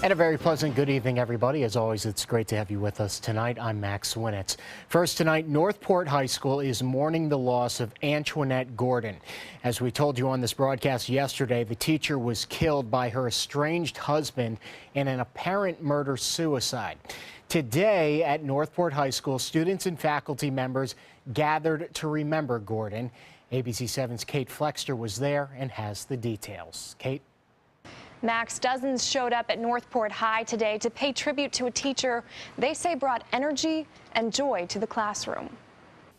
And a very pleasant good evening, everybody. As always, it's great to have you with us tonight. I'm Max Winitz. First tonight, Northport High School is mourning the loss of Antoinette Gordon. As we told you on this broadcast yesterday, the teacher was killed by her estranged husband in an apparent murder-suicide. Today at Northport High School, students and faculty members gathered to remember Gordon. ABC 7's Kate Flexter was there and has the details. Kate? Max, dozens showed up at Northport High today to pay tribute to a teacher they say brought energy and joy to the classroom.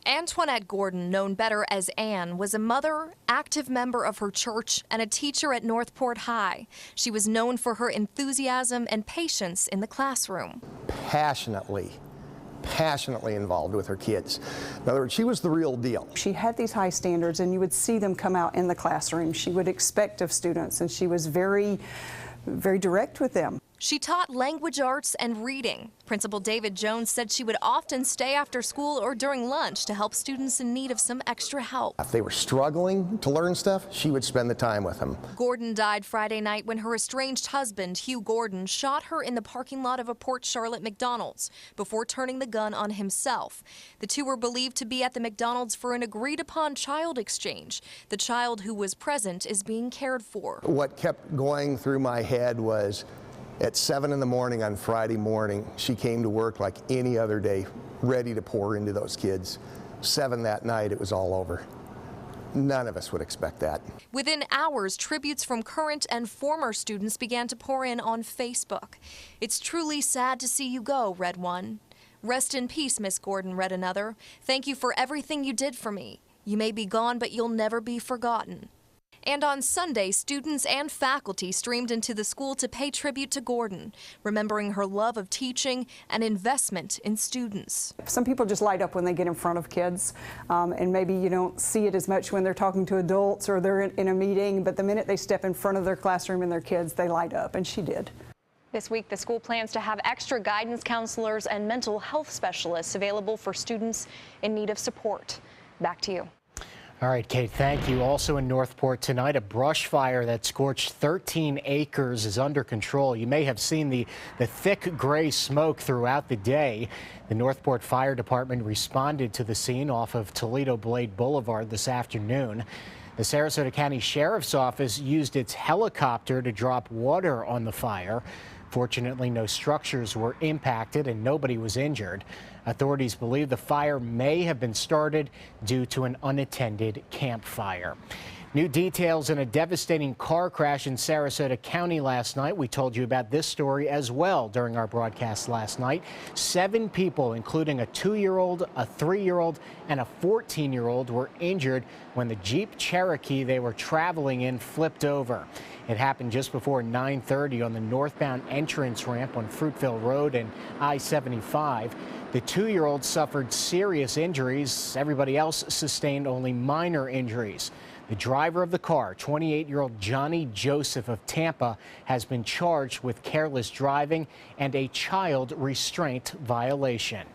Antoinette Gordon, known better as Ann, was a mother, active member of her church, and a teacher at Northport High. She was known for her enthusiasm and patience in the classroom. Passionately involved with her kids. In other words, she was the real deal. She had these high standards, and you would see them come out in the classroom. She would expect of students, and she was very direct with them. She taught language arts and reading. Principal David Jones said she would often stay after school or during lunch to help students in need of some extra help. If they were struggling to learn stuff, she would spend the time with them. Gordon died Friday night when her estranged husband, Hugh Gordon, shot her in the parking lot of a Port Charlotte McDonald's before turning the gun on himself. The two were believed to be at the McDonald's for an agreed-upon child exchange. The child who was present is being cared for. What kept going through my head was, at 7 in the morning on Friday morning, she came to work like any other day, ready to pour into those kids. 7 that night, it was all over. None of us would expect that. Within hours, tributes from current and former students began to pour in on Facebook. "It's truly sad to see you go," read one. "Rest in peace, Miss Gordon," read another. "Thank you for everything you did for me. You may be gone, but you'll never be forgotten." And on Sunday, students and faculty streamed into the school to pay tribute to Gordon, remembering her love of teaching and investment in students. Some people just light up when they get in front of kids, and maybe you don't see it as much when they're talking to adults or they're in a meeting, but the minute they step in front of their classroom and their kids, they light up, and she did. This week, the school plans to have extra guidance counselors and mental health specialists available for students in need of support. Back to you. All right, Kate, thank you. Also in Northport tonight, a brush fire that scorched 13 acres is under control. You may have seen the thick gray smoke throughout the day. The Northport Fire Department responded to the scene off of Toledo Blade Boulevard this afternoon. The Sarasota County Sheriff's Office used its helicopter to drop water on the fire. Fortunately, no structures were impacted and nobody was injured. Authorities believe the fire may have been started due to an unattended campfire. New details in a devastating car crash in Sarasota County last night. We told you about this story as well during our broadcast last night. 7 people, including a 2-year-old, a 3-year-old, and a 14-year-old, were injured when the Jeep Cherokee they were traveling in flipped over. It happened just before 9:30 on the northbound entrance ramp on Fruitville Road and I-75. The 2-year-old suffered serious injuries. Everybody else sustained only minor injuries. The driver of the car, 28-year-old Johnny Joseph of Tampa, has been charged with careless driving and a child restraint violation.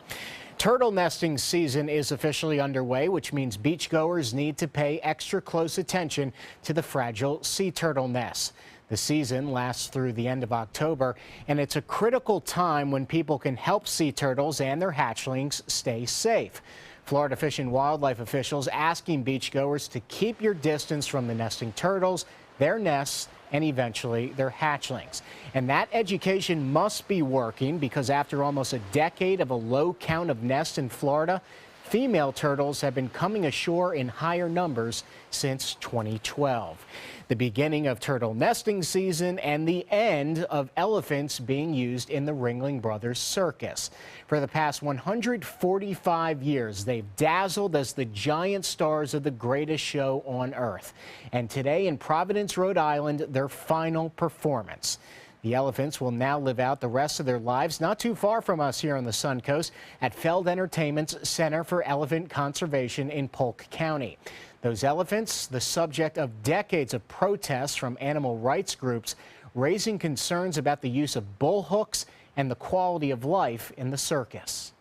Turtle nesting season is officially underway, which means beachgoers need to pay extra close attention to the fragile sea turtle nests. The season lasts through the end of October, and it's a critical time when people can help sea turtles and their hatchlings stay safe. Florida Fish and Wildlife officials asking beachgoers to keep your distance from the nesting turtles, their nests, and eventually their hatchlings. And that education must be working because after almost a decade of a low count of nests in Florida, female turtles have been coming ashore in higher numbers since 2012. The beginning of turtle nesting season and the end of elephants being used in the Ringling Brothers Circus. For the past 145 years, they've dazzled as the giant stars of the greatest show on earth. And today in Providence, Rhode Island, their final performance. The elephants will now live out the rest of their lives not too far from us here on the Sun Coast at Feld Entertainment's Center for Elephant Conservation in Polk County. Those elephants, the subject of decades of protests from animal rights groups, raising concerns about the use of bull hooks and the quality of life in the circus.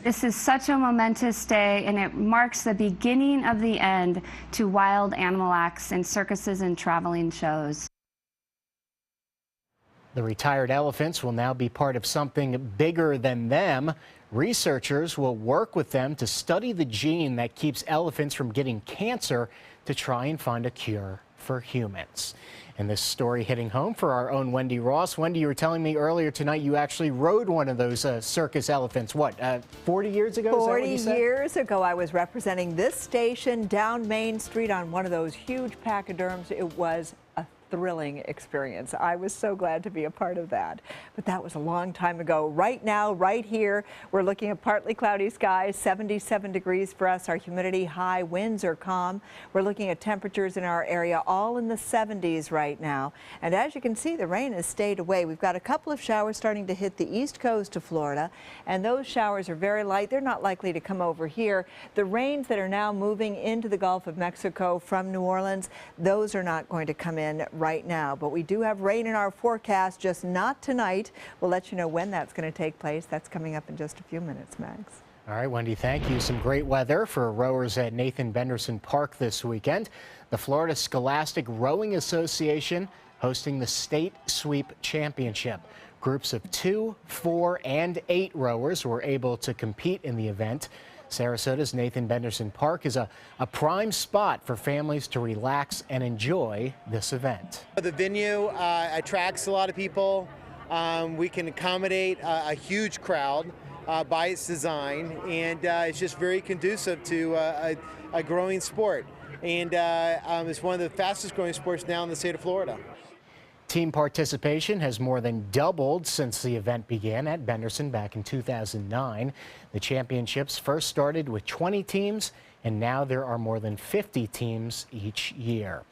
This is such a momentous day, and it marks the beginning of the end to wild animal acts in circuses and traveling shows. The retired elephants will now be part of something bigger than them. Researchers will work with them to study the gene that keeps elephants from getting cancer to try and find a cure for humans. And this story hitting home for our own Wendy Ross. Wendy, you were telling me earlier tonight you actually rode one of those circus elephants, 40 years ago? 40 years ago, I was representing this station down Main Street on one of those huge pachyderms. It was a thrilling experience. I was so glad to be a part of that. But that was a long time ago. Right now, right here, we're looking at partly cloudy skies, 77 degrees for us. Our humidity high, winds are calm. We're looking at temperatures in our area all in the 70s right now. And as you can see, the rain has stayed away. We've got a couple of showers starting to hit the east coast of Florida, and those showers are very light. They're not likely to come over here. The rains that are now moving into the Gulf of Mexico from New Orleans, those are not going to come in right now, but we do have rain in our forecast, just not tonight. We'll let you know when that's going to take place. That's coming up in just a few minutes, Max. All right, Wendy, thank you. Some great weather for rowers at Nathan Benderson Park this weekend. The Florida Scholastic Rowing Association hosting the State Sweep Championship. Groups of 2, 4, and 8 rowers were able to compete in the event. Sarasota's Nathan Benderson Park is a prime spot for families to relax and enjoy this event. The venue attracts a lot of people. We can accommodate a huge crowd by its design, and it's just very conducive to a growing sport. And it's one of the fastest growing sports now in the state of Florida. Team participation has more than doubled since the event began at Benderson back in 2009. The championships first started with 20 teams, and now there are more than 50 teams each year.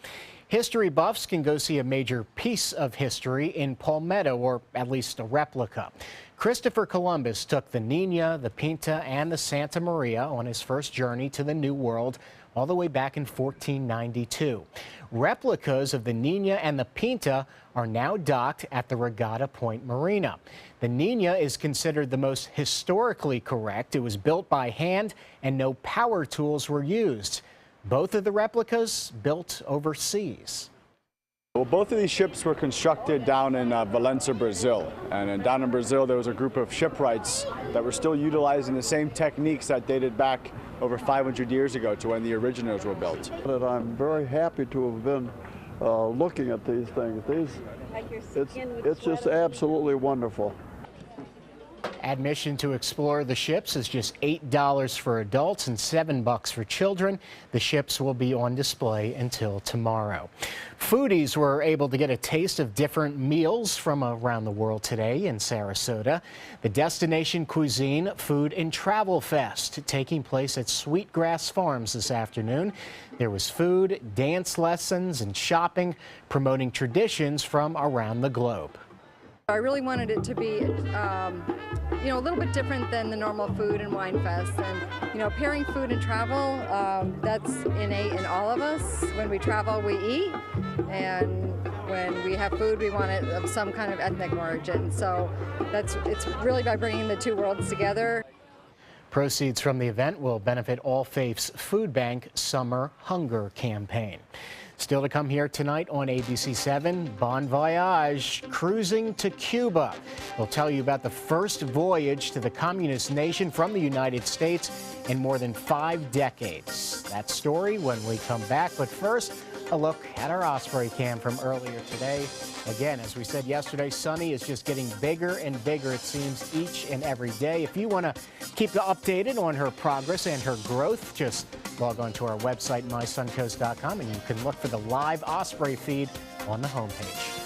History buffs can go see a major piece of history in Palmetto, or at least a replica. Christopher Columbus took the Nina, the Pinta, and the Santa Maria on his first journey to the New World all the way back in 1492. Replicas of the Nina and the Pinta are now docked at the Regatta Point Marina. The Nina is considered the most historically correct. It was built by hand and no power tools were used. Both of the replicas built overseas. Well, both of these ships were constructed down in Valença, Brazil. And down in Brazil, there was a group of shipwrights that were still utilizing the same techniques that dated back over 500 years ago to when the originals were built. I'm very happy to have been looking at these things. It's just absolutely wonderful. Admission to explore the ships is just $8 for adults and $7 for children. The ships will be on display until tomorrow. Foodies were able to get a taste of different meals from around the world today in Sarasota. The Destination Cuisine Food and Travel Fest taking place at Sweetgrass Farms this afternoon. There was food, dance lessons, and shopping promoting traditions from around the globe. I really wanted it to be, a little bit different than the normal food and wine fest. And, pairing food and travel, that's innate in all of us. When we travel, we eat. And when we have food, we want it of some kind of ethnic origin. So it's really by bringing the two worlds together. Proceeds from the event will benefit All Faith's Food Bank Summer Hunger Campaign. Still to come here tonight on ABC7, Bon Voyage, cruising to Cuba. We'll tell you about the first voyage to the communist nation from the United States in more than 5 decades. That story when we come back, but first, a look at our Osprey cam from earlier today. Again, as we said yesterday, Sunny is just getting bigger and bigger, it seems, each and every day. If you want to keep updated on her progress and her growth, just log on to our website, mysuncoast.com, and you can look for the live Osprey feed on the homepage.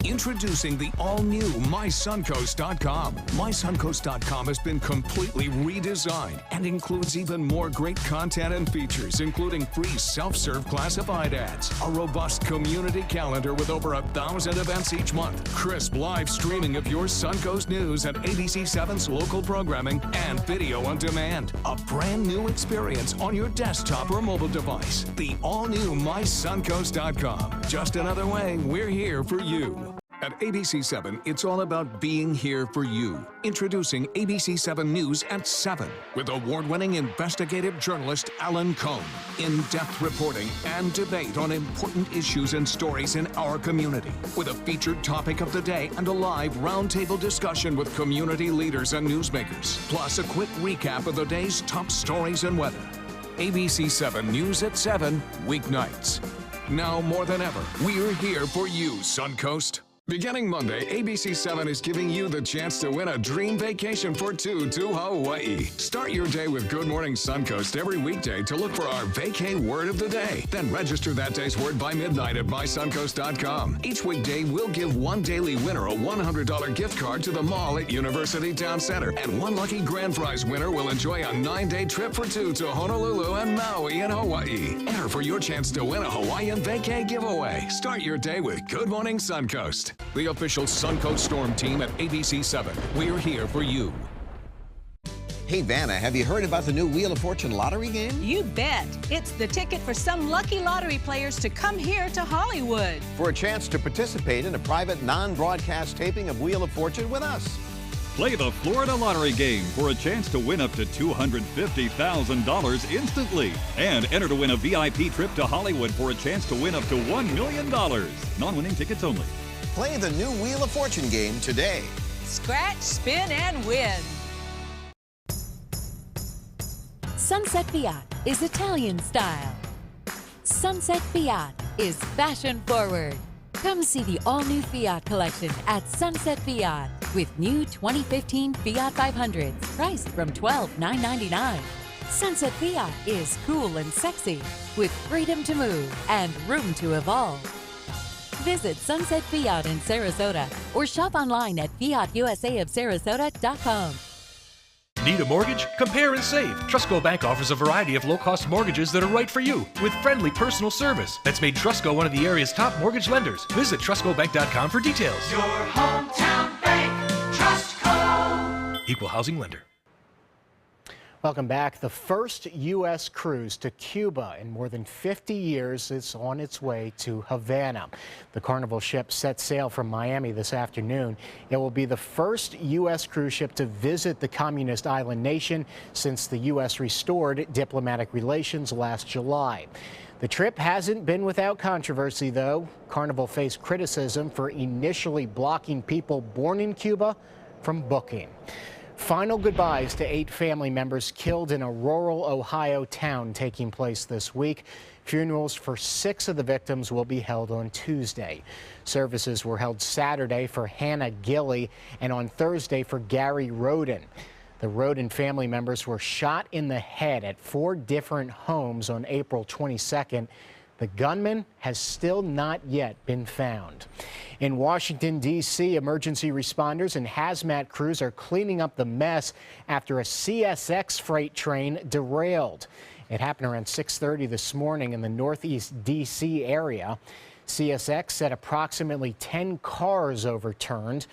Introducing the all-new mysuncoast.com. mysuncoast.com has been completely redesigned and includes even more great content and features, including free self-serve classified ads, a robust community calendar with over 1,000 events each month, crisp live streaming of your Suncoast news and ABC7's local programming, and video on demand. A brand new experience on your desktop or mobile device. The all-new mysuncoast.com. Just another way we're here for you. At ABC7, it's all about being here for you. Introducing ABC7 News at 7 with award-winning investigative journalist Alan Cohn. In-depth reporting and debate on important issues and stories in our community. With a featured topic of the day and a live roundtable discussion with community leaders and newsmakers. Plus a quick recap of the day's top stories and weather. ABC7 News at 7, weeknights. Now more than ever, we're here for you, Suncoast. Beginning Monday, ABC7 is giving you the chance to win a dream vacation for two to Hawaii. Start your day with Good Morning Suncoast every weekday to look for our vacay word of the day. Then register that day's word by midnight at mysuncoast.com. Each weekday, we'll give one daily winner a $100 gift card to the mall at University Town Center. And one lucky grand prize winner will enjoy a 9-day trip for two to Honolulu and Maui in Hawaii. Enter for your chance to win a Hawaiian vacay giveaway. Start your day with Good Morning Suncoast. The official Suncoast Storm team at ABC7. We're here for you. Hey, Vanna, have you heard about the new Wheel of Fortune lottery game? You bet. It's the ticket for some lucky lottery players to come here to Hollywood. For a chance to participate in a private, non-broadcast taping of Wheel of Fortune with us. Play the Florida Lottery game for a chance to win up to $250,000 instantly. And enter to win a VIP trip to Hollywood for a chance to win up to $1 million. Non-winning tickets only. Play the new Wheel of Fortune game today. Scratch, spin, and win. Sunset Fiat is Italian style. Sunset Fiat is fashion forward. Come see the all-new Fiat collection at Sunset Fiat with new 2015 Fiat 500s priced from $12,999. Sunset Fiat is cool and sexy with freedom to move and room to evolve. Visit Sunset Fiat in Sarasota or shop online at fiatusaofsarasota.com. Need a mortgage? Compare and save. Trustco Bank offers a variety of low-cost mortgages that are right for you with friendly personal service. That's made Trustco one of the area's top mortgage lenders. Visit TrustcoBank.com for details. Your hometown bank, Trustco. Equal housing lender. Welcome back. The first U.S. cruise to Cuba in more than 50 years is on its way to Havana. The Carnival ship set sail from Miami this afternoon. It will be the first U.S. cruise ship to visit the communist island nation since the U.S. restored diplomatic relations last July. The trip hasn't been without controversy, though. Carnival faced criticism for initially blocking people born in Cuba from booking. Final goodbyes to 8 family members killed in a rural Ohio town taking place this week. Funerals for 6 of the victims will be held on Tuesday. Services were held Saturday for Hannah Gilley and on Thursday for Gary Roden. The Roden family members were shot in the head at 4 different homes on April 22nd. The gunman has still not yet been found. In Washington, D.C., emergency responders and hazmat crews are cleaning up the mess after a CSX freight train derailed. It happened around 6:30 this morning in the northeast D.C. area. CSX said approximately 10 cars overturned.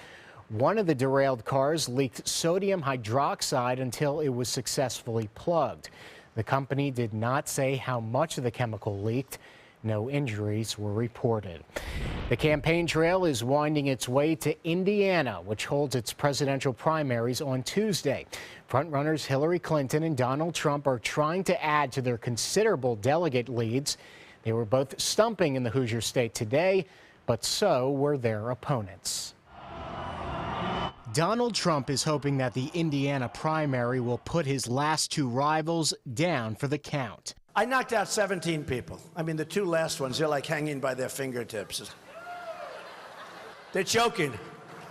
One of the derailed cars leaked sodium hydroxide until it was successfully plugged. The company did not say how much of the chemical leaked. No injuries were reported. The campaign trail is winding its way to Indiana, which holds its presidential primaries on Tuesday. Frontrunners Hillary Clinton and Donald Trump are trying to add to their considerable delegate leads. They were both stumping in the Hoosier state today, but so were their opponents. Donald Trump is hoping that the Indiana primary will put his last 2 rivals down for the count. I knocked out 17 people. I mean, the 2 last ones, they're like hanging by their fingertips. They're choking.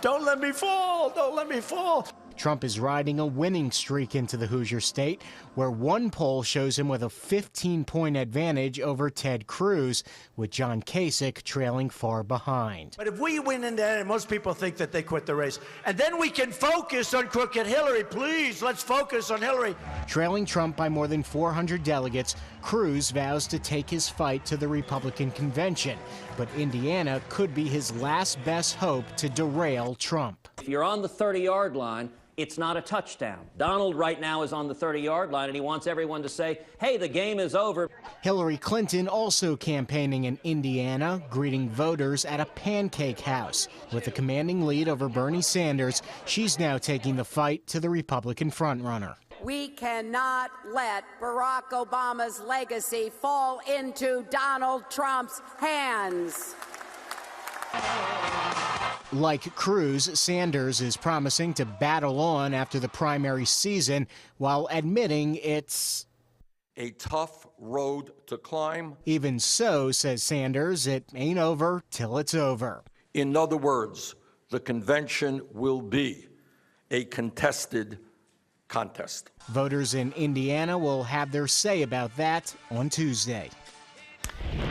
Don't let me fall, don't let me fall. Trump is riding a winning streak into the Hoosier state, where one poll shows him with a 15-point advantage over Ted Cruz, with John Kasich trailing far behind. But if we win in there, and most people think that they quit the race, and then we can focus on crooked Hillary. Please, let's focus on Hillary. Trailing Trump by more than 400 delegates, Cruz vows to take his fight to the Republican convention. But Indiana could be his last best hope to derail Trump. If you're on the 30-yard line, it's not a touchdown. Donald right now is on the 30-yard line, and he wants everyone to say, hey, the game is over. Hillary Clinton also campaigning in Indiana, greeting voters at a pancake house. With a commanding lead over Bernie Sanders, she's now taking the fight to the Republican frontrunner. We cannot let Barack Obama's legacy fall into Donald Trump's hands. Like Cruz, Sanders is promising to battle on after the primary season while admitting it's a tough road to climb. Even so, says Sanders, it ain't over till it's over. In other words, the convention will be a contested contest. Voters in Indiana will have their say about that on Tuesday.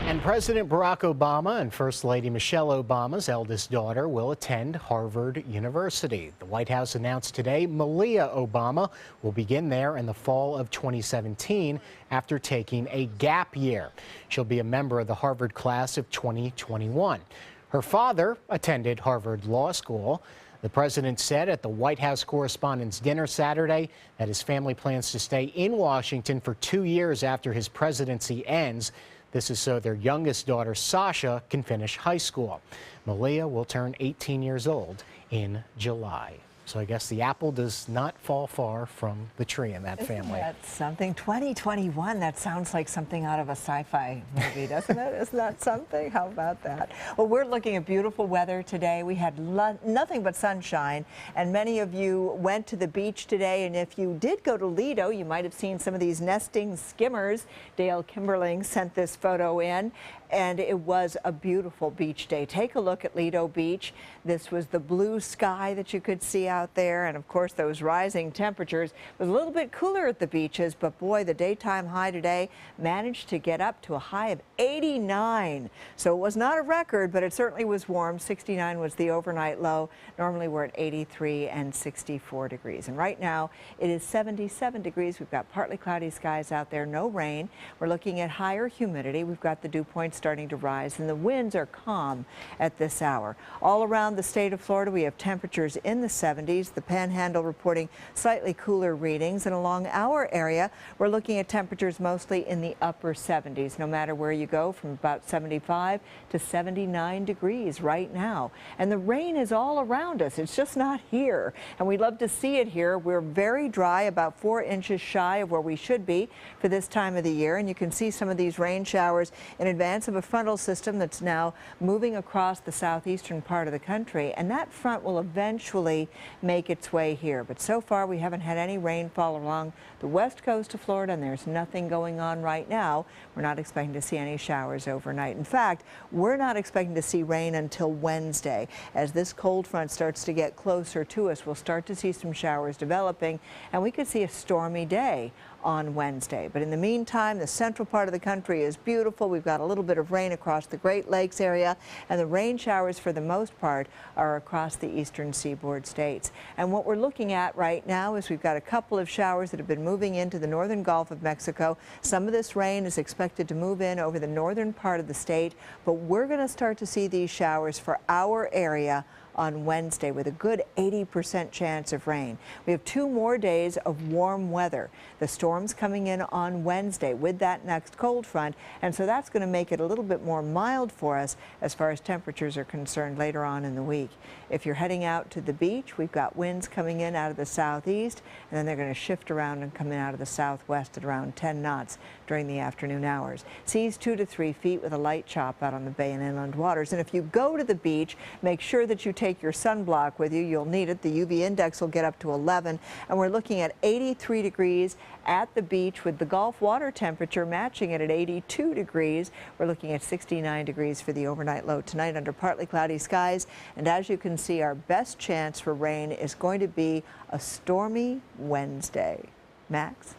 And President Barack Obama and First Lady Michelle Obama's eldest daughter will attend Harvard University. The White House announced today Malia Obama will begin there in the fall of 2017 after taking a gap year. She'll be a member of the Harvard class of 2021. Her father attended Harvard Law School. The president said at the White House Correspondents' Dinner Saturday that his family plans to stay in Washington for 2 years after his presidency ends. This is so their youngest daughter, Sasha, can finish high school. Malia will turn 18 years old in July. So I guess the apple does not fall far from the tree in that family. That's something. 2021, that sounds like something out of a sci-fi movie, doesn't it? Isn't that something? How about that? Well, we're looking at beautiful weather today. We had nothing but sunshine, and many of you went to the beach today. And if you did go to Lido, you might have seen some of these nesting skimmers. Dale Kimberling sent this photo in, and it was a beautiful beach day. Take a look at Lido Beach. This was the blue sky that you could see out there, and of course those rising temperatures. It was a little bit cooler at the beaches, but boy, the daytime high today managed to get up to a high of 89. So it was not a record, but it certainly was warm. 69 was the overnight low. Normally we're at 83 and 64 degrees. And right now it is 77 degrees. We've got partly cloudy skies out there, no rain. We're looking at higher humidity. We've got the dew points starting to rise, and the winds are calm at this hour. All around the state of Florida, we have temperatures in the 70s. The Panhandle reporting slightly cooler readings, and along our area, we're looking at temperatures mostly in the upper 70s, no matter where you go, from about 75 to 79 degrees right now. And the rain is all around us. It's just not here, and we'd love to see it here. We're very dry, about 4 inches shy of where we should be for this time of the year, and you can see some of these rain showers in advance of a frontal system that's now moving across the southeastern part of the country, and that front will eventually make its way here. But so far we haven't had any rainfall along the west coast of Florida, and there's nothing going on right now. We're not expecting to see any showers overnight. In fact, we're not expecting to see rain until Wednesday. As this cold front starts to get closer to us, we'll start to see some showers developing, and we could see a stormy day on Wednesday. But in the meantime, the central part of the country is beautiful. We've got a little bit of rain across the Great Lakes area, and the rain showers for the most part are across the eastern seaboard states. And what we're looking at right now is we've got a couple of showers that have been moving into the northern Gulf of Mexico. Some of this rain is expected to move in over the northern part of the state, but we're going to start to see these showers for our area on Wednesday with a good 80% chance of rain. We have 2 more days of warm weather. The storm's coming in on Wednesday with that next cold front, and so that's going to make it a little bit more mild for us as far as temperatures are concerned later on in the week. If you're heading out to the beach, we've got winds coming in out of the southeast, and then they're going to shift around and come in out of the southwest at around 10 knots during the afternoon hours. Seas 2 to 3 feet with a light chop out on the bay and inland waters. And if you go to the beach, make sure that you take your sunblock with you. You'll need it. The UV index will get up to 11, and we're looking at 83 degrees at the beach with the Gulf water temperature matching it at 82 degrees. We're looking at 69 degrees for the overnight low tonight under partly cloudy skies. And as you can see, our best chance for rain is going to be a stormy Wednesday. Max?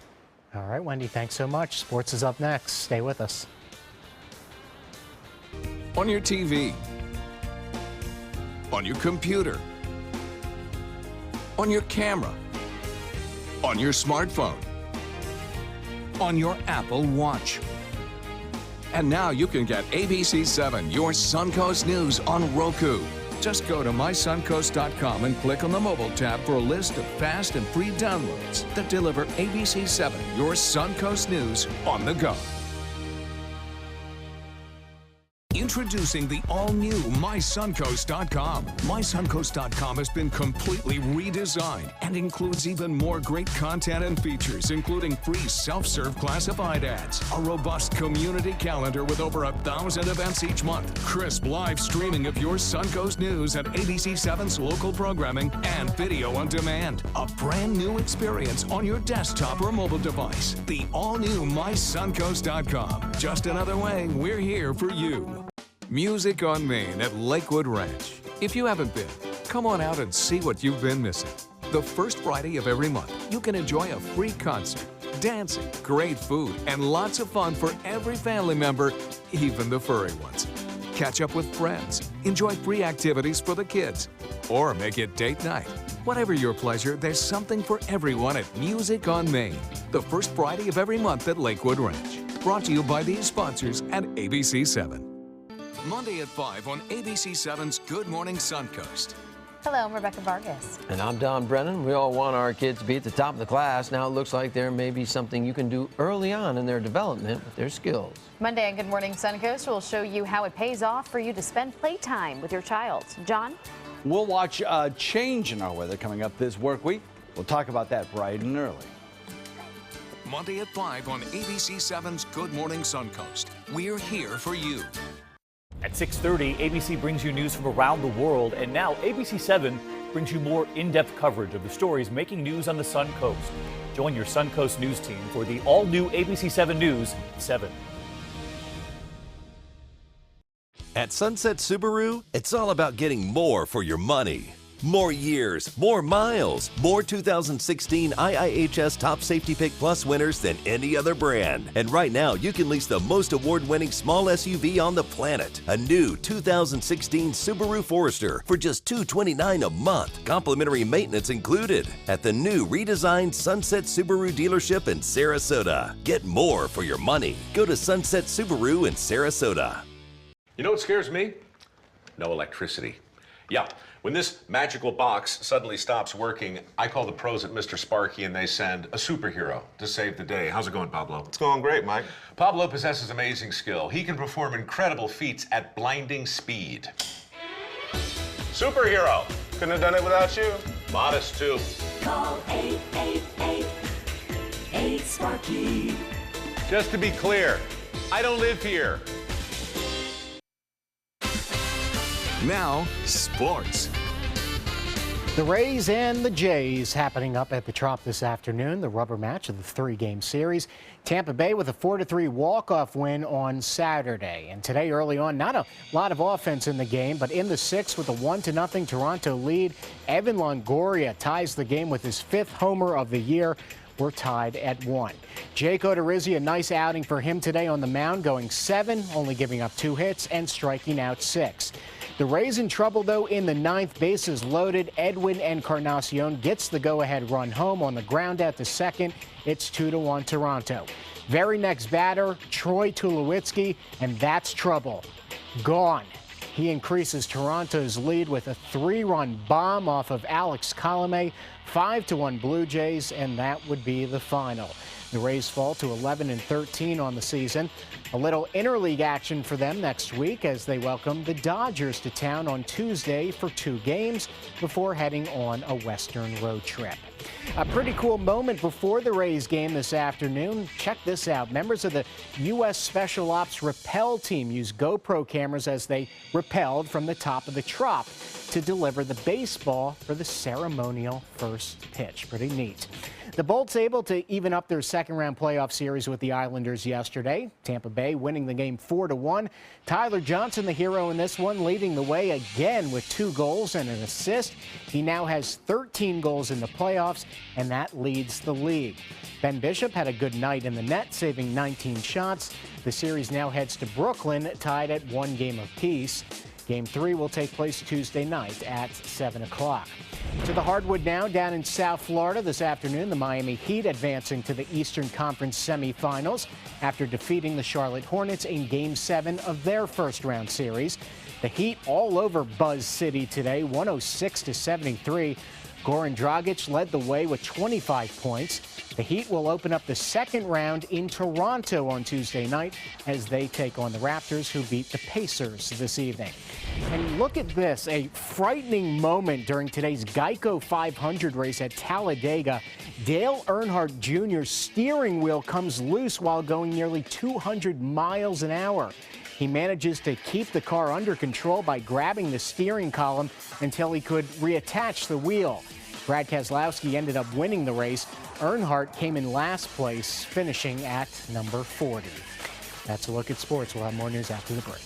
All right, Wendy, thanks so much. Sports is up next. Stay with us. On your TV, on your computer, on your camera, on your smartphone, on your Apple Watch. And now you can get ABC7, your Suncoast News, on Roku. Just go to mysuncoast.com and click on the mobile tab for a list of fast and free downloads that deliver ABC 7, your Suncoast news on the go. Introducing the all-new mysuncoast.com. mysuncoast.com has been completely redesigned and includes even more great content and features, including free self-serve classified ads, a robust community calendar with over 1,000 events each month, crisp live streaming of your Suncoast news at ABC7's local programming, and video on demand. A brand new experience on your desktop or mobile device. The all-new mysuncoast.com. Just another way we're here for you. Music on Main at Lakewood Ranch. If you haven't been, come on out and see what you've been missing. The first Friday of every month, you can enjoy a free concert, dancing, great food, and lots of fun for every family member, even the furry ones. Catch up with friends, enjoy free activities for the kids, or make it date night. Whatever your pleasure, there's something for everyone at Music on Main. The first Friday of every month at Lakewood Ranch. Brought to you by these sponsors at ABC7. Monday at 5 on ABC7's Good Morning Suncoast. Hello, I'm Rebecca Vargas. And I'm Don Brennan. We all want our kids to be at the top of the class. Now it looks like there may be something you can do early on in their development with their skills. Monday on Good Morning Suncoast, we'll show you how it pays off for you to spend playtime with your child. John? We'll watch a change in our weather coming up this work week. We'll talk about that bright and early. Monday at 5 on ABC7's Good Morning Suncoast. We're here for you. At 6:30, ABC brings you news from around the world, and now ABC7 brings you more in-depth coverage of the stories making news on the Suncoast. Join your Suncoast news team for the all-new ABC7 News 7. At Sunset Subaru, it's all about getting more for your money. More years, more miles, more 2016 IIHS Top Safety Pick Plus winners than any other brand. And right now, you can lease the most award-winning small SUV on the planet. A new 2016 Subaru Forester for just $229 a month. Complimentary maintenance included at the new redesigned Sunset Subaru dealership in Sarasota. Get more for your money. Go to Sunset Subaru in Sarasota. You know what scares me? No electricity. Yeah. When this magical box suddenly stops working, I call the pros at Mr. Sparky and they send a superhero to save the day. How's it going, Pablo? It's going great, Mike. Pablo possesses amazing skill. He can perform incredible feats at blinding speed. Superhero! Couldn't have done it without you. Modest, too. Call 888-8-SPARKY. Just to be clear, I don't live here. Now, sports. The Rays and the Jays happening up at the Trop this afternoon, the rubber match of the three-game series. Tampa Bay with a 4-3 walk-off win on Saturday. And today early on, not a lot of offense in the game, but in the sixth with a 1-0 Toronto lead, Evan Longoria ties the game with his 5th homer of the year. We're tied at 1. Jake Odorizzi, a nice outing for him today on the mound, going 7, only giving up 2 hits and striking out 6. The Rays in trouble, though, in the 9th. Bases loaded. Edwin Encarnacion gets the go-ahead run home on the ground at the second. It's 2-1 Toronto. Very next batter, Troy Tulowitzki, and that's trouble. Gone. He increases Toronto's lead with a 3-run bomb off of Alex Colomé. 5-1 Blue Jays, and that would be the final. The Rays fall to 11-13 on the season. A little interleague action for them next week as they welcome the Dodgers to town on Tuesday for 2 games before heading on a Western road trip. A pretty cool moment before the Rays game this afternoon. Check this out. Members of the U.S. Special Ops Rappel team used GoPro cameras as they rappelled from the top of the Trop to deliver the baseball for the ceremonial first pitch. Pretty neat. The Bolts able to even up their second-round playoff series with the Islanders yesterday. Tampa Bay winning the game 4-1. Tyler Johnson, the hero in this one, leading the way again with 2 goals and an assist. He now has 13 goals in the playoffs, and that leads the league. Ben Bishop had a good night in the net, saving 19 shots. The series now heads to Brooklyn, tied at 1 game apiece. Game 3 will take place Tuesday night at 7 o'clock. To the hardwood now, down in South Florida this afternoon, the Miami Heat advancing to the Eastern Conference semifinals after defeating the Charlotte Hornets in Game 7 of their first-round series. The Heat all over Buzz City today, 106-73. Goran Dragic led the way with 25 points. The Heat will open up the second round in Toronto on Tuesday night as they take on the Raptors, who beat the Pacers this evening. And look at this, a frightening moment during today's Geico 500 race at Talladega. Dale Earnhardt Jr.'s steering wheel comes loose while going nearly 200 miles an hour. He manages to keep the car under control by grabbing the steering column until he could reattach the wheel. Brad Keselowski ended up winning the race. Earnhardt came in last place, finishing at number 40. That's a look at sports. We'll have more news after the break.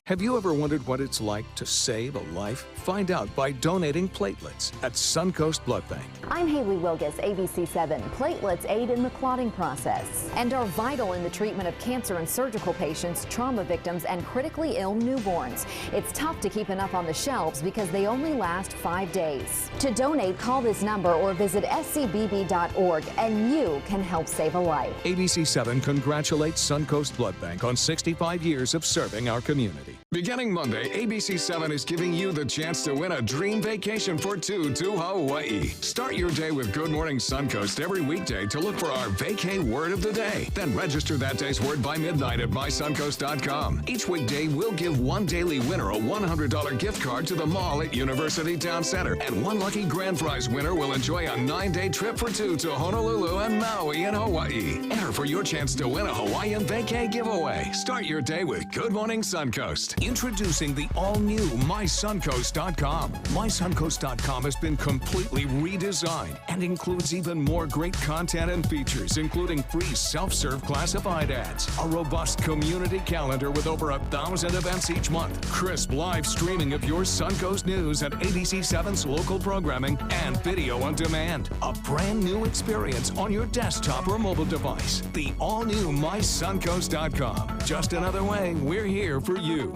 Have you ever wondered what it's like to save a life? Find out by donating platelets at Suncoast Blood Bank. I'm Haley Wilgus, ABC7. Platelets aid in the clotting process and are vital in the treatment of cancer and surgical patients, trauma victims, and critically ill newborns. It's tough to keep enough on the shelves because they only last 5 days. To donate, call this number or visit scbb.org and you can help save a life. ABC7 congratulates Suncoast Blood Bank on 65 years of serving our community. Beginning Monday, ABC7 is giving you the chance to win a dream vacation for two to Hawaii. Start your day with Good Morning Suncoast every weekday to look for our vacay word of the day. Then register that day's word by midnight at mysuncoast.com. Each weekday, we'll give one daily winner a $100 gift card to the mall at University Town Center. And one lucky grand prize winner will enjoy a 9-day trip for two to Honolulu and Maui in Hawaii. Enter for your chance to win a Hawaiian vacay giveaway. Start your day with Good Morning Suncoast. Introducing the all-new MySuncoast.com. MySuncoast.com has been completely redesigned and includes even more great content and features, including free self-serve classified ads, a robust community calendar with over 1,000 events each month, crisp live streaming of your Suncoast news at ABC7's local programming, and video on demand. A brand new experience on your desktop or mobile device. The all-new MySuncoast.com. Just another way we're here for you.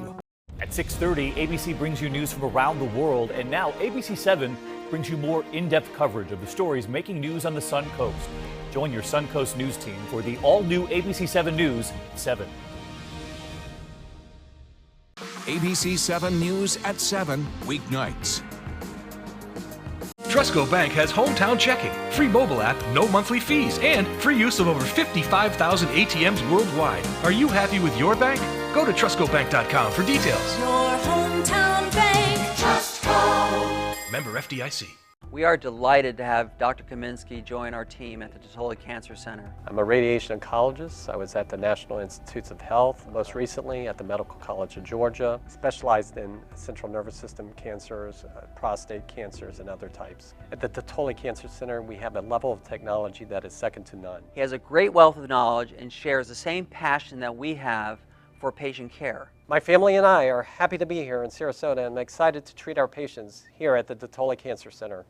At 6:30, ABC brings you news from around the world, and now ABC7 brings you more in-depth coverage of the stories making news on the Sun Coast. Join your Suncoast news team for the all-new ABC7 News 7. ABC7 News at 7, weeknights. Trustco Bank has hometown checking, free mobile app, no monthly fees, and free use of over 55,000 ATMs worldwide. Are you happy with your bank? Go to TrustcoBank.com for details. Your hometown bank, Trustco. Member FDIC. We are delighted to have Dr. Kaminsky join our team at the Totola Cancer Center. I'm a radiation oncologist. I was at the National Institutes of Health, most recently at the Medical College of Georgia, specialized in central nervous system cancers, prostate cancers, and other types. At the Totola Cancer Center, we have a level of technology that is second to none. He has a great wealth of knowledge and shares the same passion that we have for patient care. My family and I are happy to be here in Sarasota and excited to treat our patients here at the Totola Cancer Center.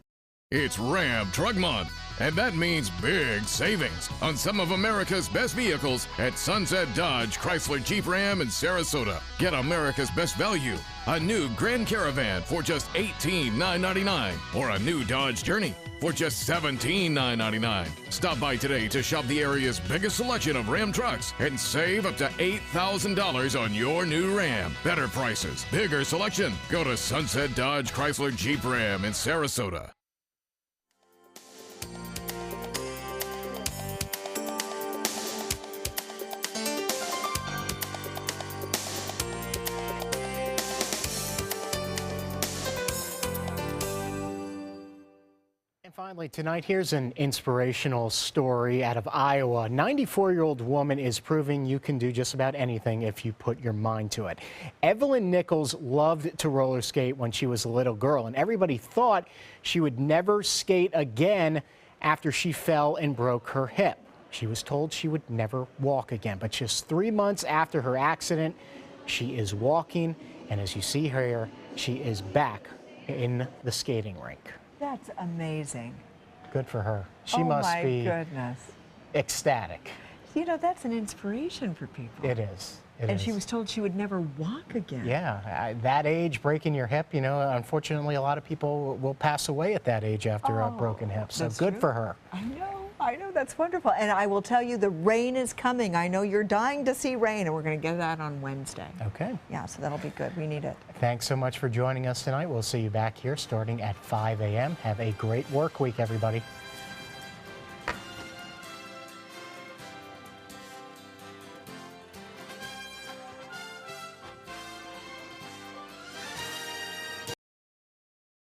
It's Ram Truck Month, and that means big savings on some of America's best vehicles at Sunset Dodge Chrysler Jeep Ram in Sarasota. Get America's best value, a new Grand Caravan for just $18,999, or a new Dodge Journey for just $17,999. Stop by today to shop the area's biggest selection of Ram trucks and save up to $8,000 on your new Ram. Better prices, bigger selection. Go to Sunset Dodge Chrysler Jeep Ram in Sarasota. And finally tonight, here's an inspirational story out of Iowa. A 94-year-old woman is proving you can do just about anything if you put your mind to it. Evelyn Nichols loved to roller skate when she was a little girl, and everybody thought she would never skate again after she fell and broke her hip. She was told she would never walk again, but just 3 months after her accident, she is walking, and as you see here, she is back in the skating rink. That's amazing. Good for her. She must be goodness. ecstatic. You know, that's an inspiration for people. It is. And she was told she would never walk again. Yeah, that age, breaking your hip, you know, unfortunately a lot of people will pass away at that age after a broken hip. So good for her. I know. I know, that's wonderful. And I will tell you, the rain is coming. I know you're dying to see rain, and we're going to get that on Wednesday. Okay. Yeah, so that'll be good. We need it. Thanks so much for joining us tonight. We'll see you back here starting at 5 a.m. Have a great work week, everybody.